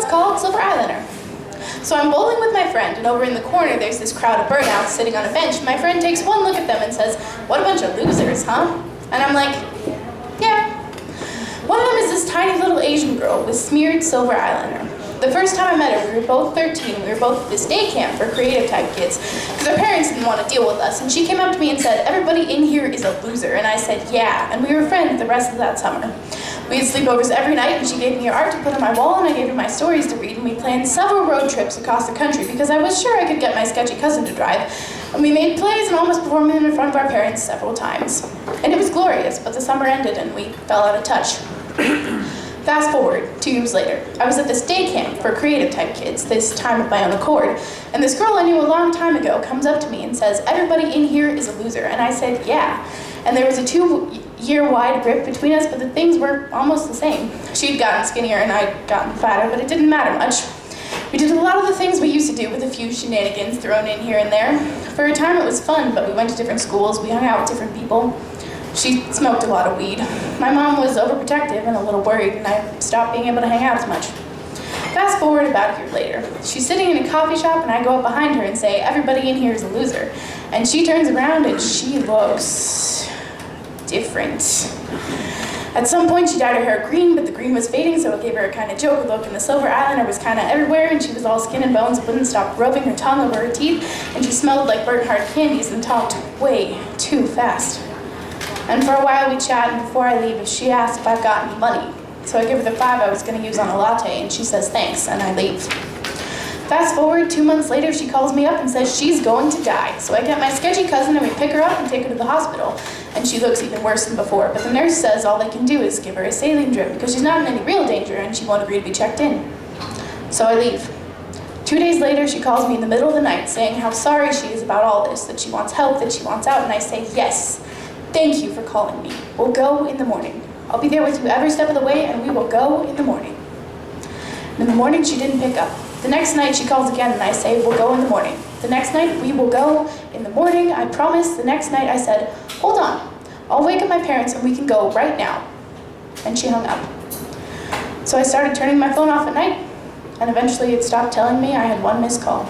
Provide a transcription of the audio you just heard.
It's called Silver Eyeliner. So I'm bowling with my friend, and over in the corner there's this crowd of burnouts sitting on a bench. My friend takes one look at them and says, "What a bunch of losers, huh?" And I'm like, yeah. One of them is this tiny little Asian girl with smeared silver eyeliner. The first time I met her, we were both 13. We were both at this day camp for creative type kids because our parents didn't want to deal with us. And she came up to me and said, "Everybody in here is a loser." And I said, yeah. And we were friends the rest of that summer. We had sleepovers every night, and she gave me her art to put on my wall, and I gave her my stories to read, and we planned several road trips across the country because I was sure I could get my sketchy cousin to drive. And we made plays and almost performed them in front of our parents several times. And it was glorious, but the summer ended and we fell out of touch. Fast forward, 2 years later. I was at this day camp for creative type kids, this time of my own accord, and this girl I knew a long time ago comes up to me and says, "Everybody in here is a loser." And I said, yeah. And there was a 2-year wide grip between us, but the things were almost the same. She'd gotten skinnier and I'd gotten fatter, but it didn't matter much. We did a lot of the things we used to do with a few shenanigans thrown in here and there. For a time it was fun, but we went to different schools, we hung out with different people. She smoked a lot of weed. My mom was overprotective and a little worried, and I stopped being able to hang out as much. Fast forward about a year later. She's sitting in a coffee shop, and I go up behind her and say, "Everybody in here is a loser." And she turns around and she looks different. At some point she dyed her hair green, but the green was fading, so it gave her a kind of joker look, and the silver eyeliner was kind of everywhere, and she was all skin and bones, wouldn't stop rubbing her tongue over her teeth, and she smelled like burnt hard candies and talked way too fast. And for a while we chat, and before I leave, she asked if I've got any money. So I give her the $5 I was going to use on a latte, and she says thanks, and I leave. Fast forward, 2 months later, she calls me up and says she's going to die. So I get my sketchy cousin and we pick her up and take her to the hospital. And she looks even worse than before, but the nurse says all they can do is give her a saline drip because she's not in any real danger and she won't agree to be checked in. So I leave. 2 days later, she calls me in the middle of the night saying how sorry she is about all this, that she wants help, that she wants out, and I say, yes, thank you for calling me. We'll go in the morning. I'll be there with you every step of the way, and we will go in the morning. And in the morning, she didn't pick up. The next night, she calls again, and I say, we'll go in the morning. The next night, we will go in the morning, I promise. The next night, I said, hold on. I'll wake up my parents, and we can go right now. And she hung up. So I started turning my phone off at night, and eventually it stopped telling me I had 1 missed call.